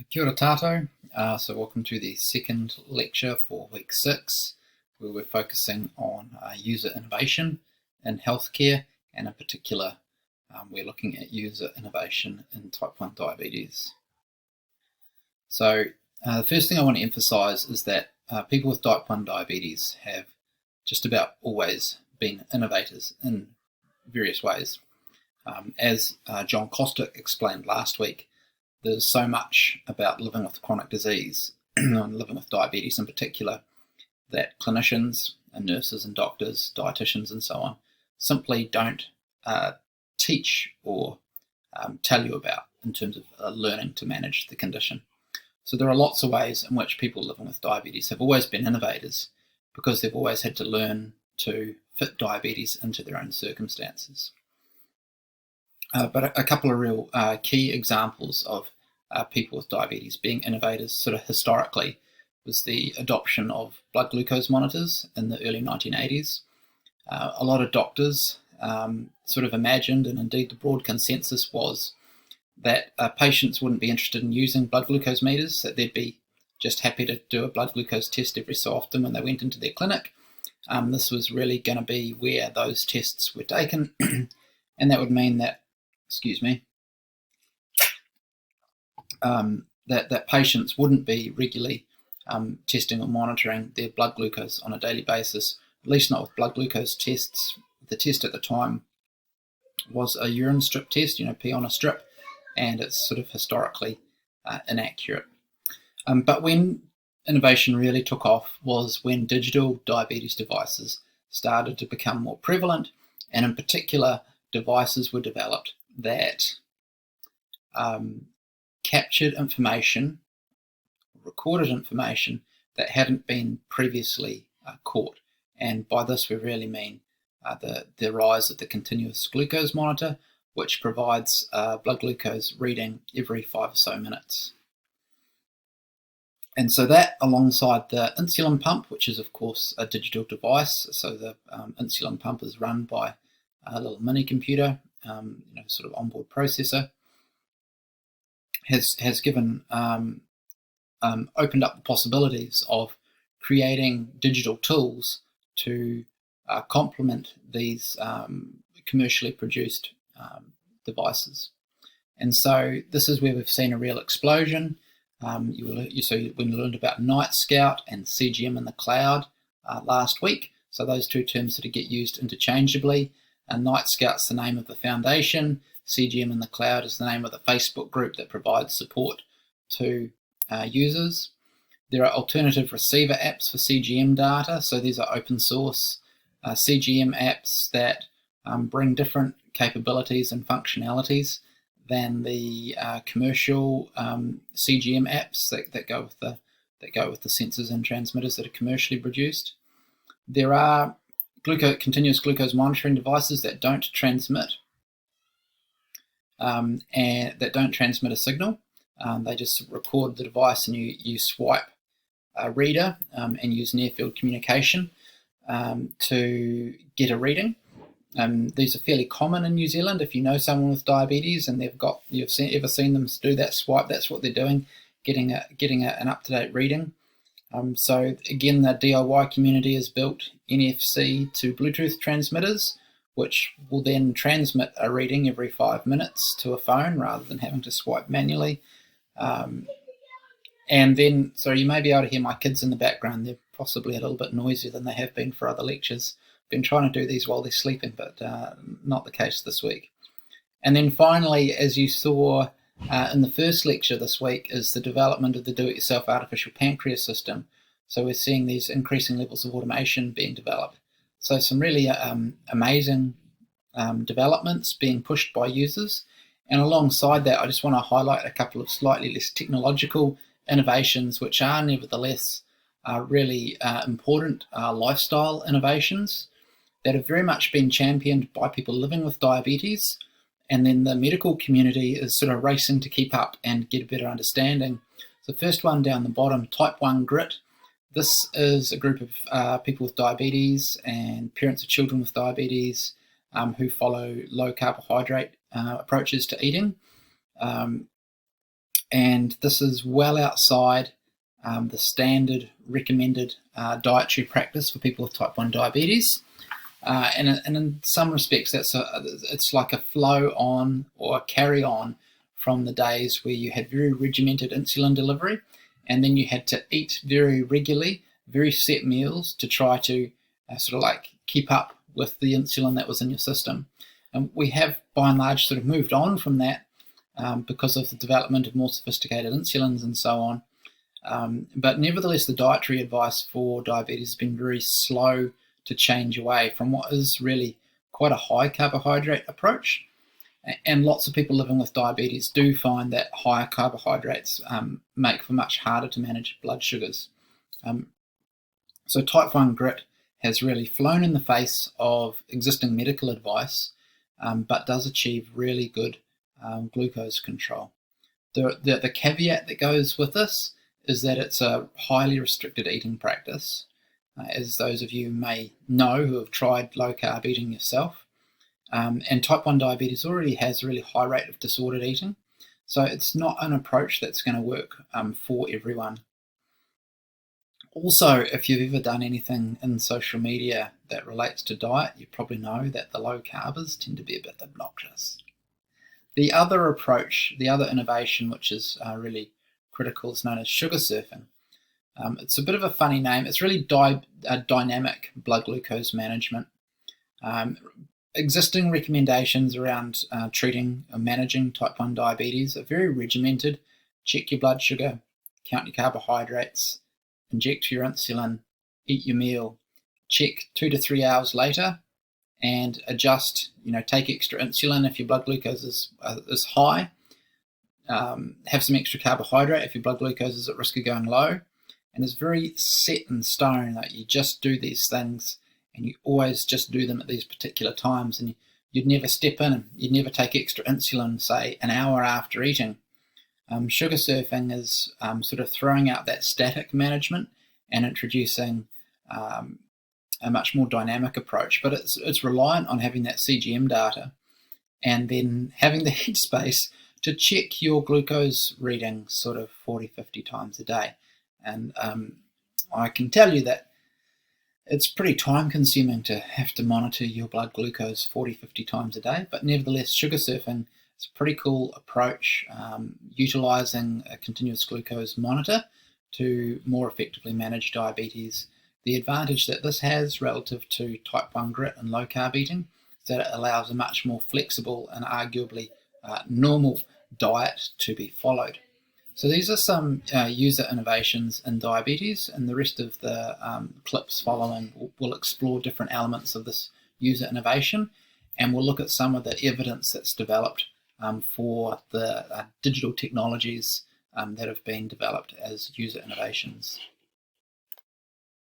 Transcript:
Kia ora tātou. So welcome to the second lecture for week 6, where we're focusing on user innovation in healthcare, and in particular we're looking at user innovation in type 1 diabetes. So the first thing I want to emphasize is that people with type 1 diabetes have just about always been innovators in various ways. As John Kostick explained last week, there's so much about living with chronic disease and living with diabetes in particular that clinicians and nurses and doctors, dietitians and so on simply don't teach or tell you about in terms of learning to manage the condition. So there are lots of ways in which people living with diabetes have always been innovators because they've always had to learn to fit diabetes into their own circumstances. But a couple of real key examples of people with diabetes being innovators sort of historically was the adoption of blood glucose monitors in the early 1980s. A lot of doctors sort of imagined, and indeed the broad consensus was, that patients wouldn't be interested in using blood glucose meters, that they'd be just happy to do a blood glucose test every so often when they went into their clinic. This was really going to be where those tests were taken, and that would mean that that patients wouldn't be regularly testing or monitoring their blood glucose on a daily basis, at least not with blood glucose tests. The test at the time was a urine strip test, pee on a strip, and it's sort of historically inaccurate. But when innovation really took off was when digital diabetes devices started to become more prevalent, and in particular devices were developed that captured information, recorded information that hadn't been previously caught. And by this we really mean the rise of the continuous glucose monitor, which provides blood glucose reading every 5 or so minutes. And so that, alongside the insulin pump, which is of course a digital device, so the insulin pump is run by a little mini computer, sort of onboard processor, has given opened up the possibilities of creating digital tools to complement these commercially produced devices. And so this is where we've seen a real explosion. When you learned about Night Scout and CGM in the cloud last week, so those two terms sort of get used interchangeably. Night Scout's the name of the foundation. CGM in the cloud is the name of the Facebook group that provides support to users. There are alternative receiver apps for CGM data. So these are open source CGM apps that bring different capabilities and functionalities than the commercial CGM apps that go with the sensors and transmitters that are commercially produced. There are continuous glucose monitoring devices that don't transmit and that don't transmit a signal. They just record the device, and you swipe a reader and use near-field communication to get a reading. These are fairly common in New Zealand. If you know someone with diabetes and you've ever seen them do that swipe, that's what they're doing, getting an up-to-date reading. So again, the DIY community has built NFC to Bluetooth transmitters, which will then transmit a reading every 5 minutes to a phone rather than having to swipe manually. And then, so you may be able to hear my kids in the background. They're possibly a little bit noisier than they have been for other lectures. Been trying to do these while they're sleeping, but not the case this week. And then finally, as you saw in the first lecture this week, is the development of the do-it-yourself artificial pancreas system. So we're seeing these increasing levels of automation being developed. So some really amazing developments being pushed by users. And alongside that, I just want to highlight a couple of slightly less technological innovations, which are nevertheless really important lifestyle innovations that have very much been championed by people living with diabetes, and then the medical community is sort of racing to keep up and get a better understanding. So the first one down the bottom, type 1 grit. This is a group of people with diabetes and parents of children with diabetes who follow low carbohydrate approaches to eating. and this is well outside the standard recommended dietary practice for people with type 1 diabetes. And in some respects, it's like a flow on or a carry on from the days where you had very regimented insulin delivery, and then you had to eat very regularly, very set meals to try to sort of like keep up with the insulin that was in your system. And we have, by and large, sort of moved on from that because of the development of more sophisticated insulins and so on. But nevertheless, the dietary advice for diabetes has been very slow to change away from what is really quite a high carbohydrate approach. And lots of people living with diabetes do find that higher carbohydrates make for much harder to manage blood sugars. So type 1 grit has really flown in the face of existing medical advice, but does achieve really good glucose control. The caveat that goes with this is that it's a highly restricted eating practice, as those of you may know who have tried low-carb eating yourself. And type 1 diabetes already has a really high rate of disordered eating, so it's not an approach that's going to work for everyone. Also, if you've ever done anything in social media that relates to diet, you probably know that the low-carbers tend to be a bit obnoxious. The other approach, the other innovation, which is really critical, is known as sugar surfing. It's a bit of a funny name. It's really dynamic blood glucose management. Existing recommendations around treating or managing type 1 diabetes are very regimented. Check your blood sugar, count your carbohydrates, inject your insulin, eat your meal, check 2 to 3 hours later, and adjust. Take extra insulin if your blood glucose is high. Have some extra carbohydrate if your blood glucose is at risk of going low. And it's very set in stone that you just do these things, and you always just do them at these particular times, and you'd never step in and you'd never take extra insulin, say, an hour after eating. Sugar surfing is sort of throwing out that static management and introducing a much more dynamic approach, but it's reliant on having that CGM data and then having the headspace to check your glucose reading sort of 40-50 times a day. And I can tell you that it's pretty time consuming to have to monitor your blood glucose 40-50 times a day, but nevertheless, sugar surfing is a pretty cool approach, utilizing a continuous glucose monitor to more effectively manage diabetes. The advantage that this has relative to type 1 grit and low carb eating is that it allows a much more flexible and arguably normal diet to be followed. So these are some user innovations in diabetes, and the rest of the clips following will explore different elements of this user innovation, and we'll look at some of the evidence that's developed for the digital technologies that have been developed as user innovations.